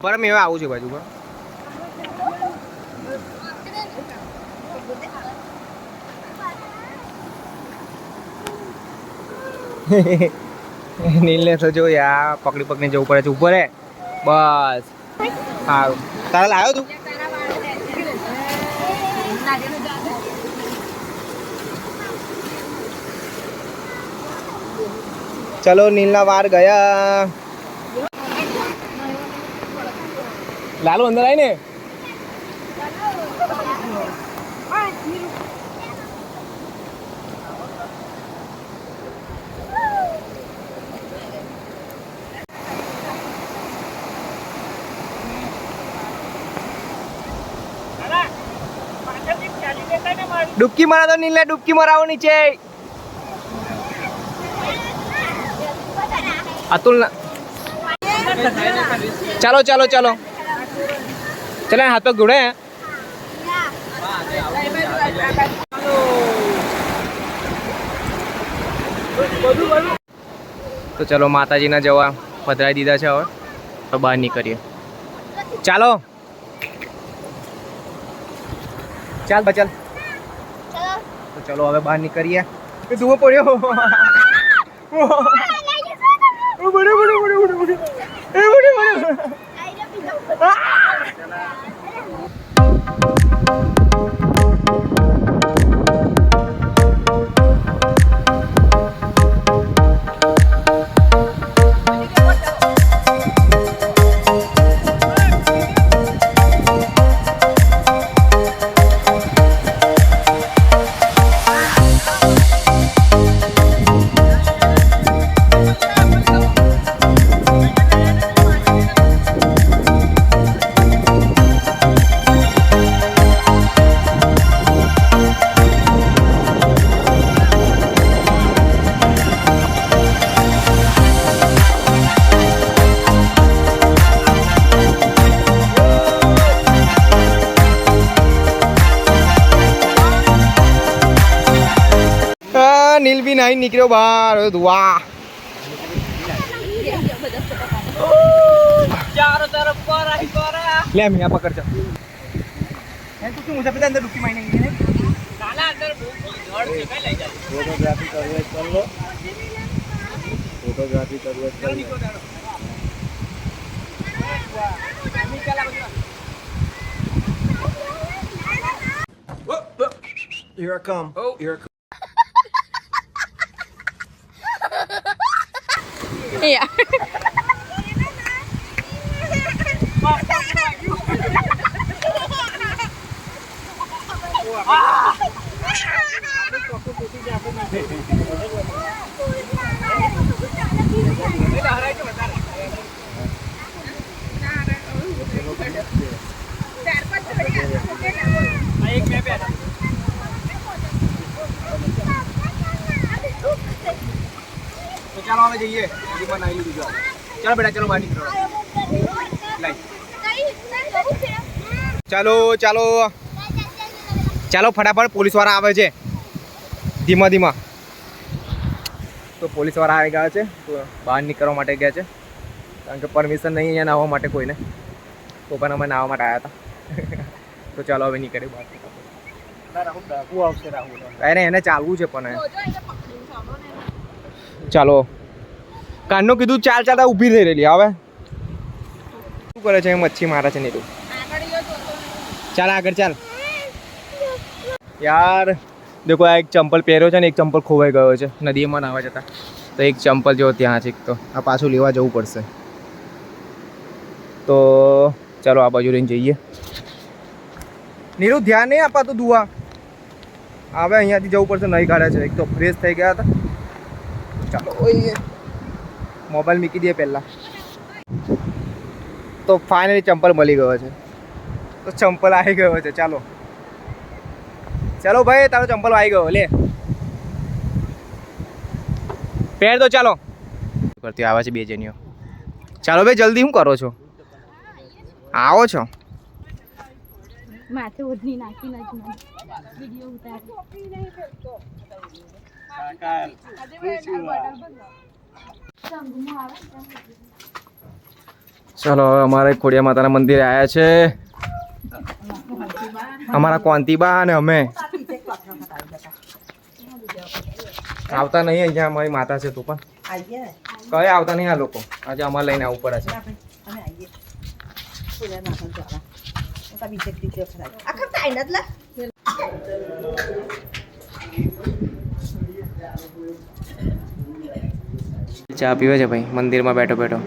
પર મેં આવું છું બાજુ પર નીલને તો જો યાર પકડી પકડીને જવું પડે છે ઉપર હે બસ સારું તારા લાવ્યો તું ચલો નીલના વાર ગયા લાલુ અંદર આવી ને ડૂબકી મારા તો નીલે ડૂબકી મારાવો નીચે અતુલ ચાલો ચાલો ચાલો चले हाथ पग जुड़े हैं तो चलो माताजी ना जवा पधराई दीदा है और तो बाहर निकलिए चलो चल बचल तो चलो હવે બહાર નીકળીએ ધુઓ પડ્યો બડે બડે બડે બડે એ બડે બડે नील भी नहीं निकलो बाहर दुआ चारों तरफ कोरा ही कोरा ले मैं यहाँ पकड़ चल है तू क्यों मुझे पता अंदर डुबकी मारने की है साला अंदर झड़ से पहले ले जा फोटोग्राफी करवे कर लो फोटोग्राफी करवे कर लो Here I come. Oh, here I come. Yeah. चलो हमें जाइए चलो बेटा चलो बाहर निकलो चलो चलो चलो फटाफट पुलिस वाला आवे छे धीमा धीमा तो पुलिस वाला આવી ગયા છે તો બહાર નીકળવા માટે ગયા છે કારણ કે પરમિશન નહીં અહીંયા નાહવા માટે કોઈને તો પણ અમે નાહવા માટે આવ્યા હતા તો ચાલો હવે નીકળીએ બહાર અરે એને ચાલવું છે પણ ચાલો કાનનો કીધું ચાલ ચાલતા ઊભી થઈ રહેલી હવે શું કરે છે મચ્છી મારે છે નીરું ચાલ આગળ ચાલ યાર દેખો આ એક ચંપલ પહેર્યો છે ને એક ચંપલ ખોવાઈ ગયો છે નદીમાં નાહવા જતા તો એક ચંપલ જો ત્યાં છે તો આ પાછું લેવા જવું પડશે તો ચાલો આ બાજુ લઈને જઈએ નીરું ધ્યાન નહીં અપાતું દુઆ હવે અહીંયાથી જવું પડશે નહીં કાઢે છે એક તો ફ્રેશ થઈ ગયા હતા ચાલો મોબાઈલ મૂકી દઈએ પહેલાં તો ફાઇનલી ચંપલ મળી ગયો છે તો ચંપલ આવી ગયો છે ચાલો ચાલો ભાઈ તારો ચંપલ આવી ગયો લે પહેર દો ચાલો કરતી આવે છે બે જણીઓ ચાલો ભાઈ જલ્દી શું કરો છો આવો છો માથે ઓઢણી નાખી વિડિયો ઉતાર ચાલો હવે અમારે ખોડિયા માતાના મંદિરે આવ્યા છે અમારા કોંતીબા અને અમે આવતા નહીં અહીંયા અમારી માતા છે તો પણ કઈ આવતા નહીં આ લોકો આજે અમારે લઈને આવવું પડે છે ચા પીવે છે ભાઈ મંદિરમાં બેઠો બેઠો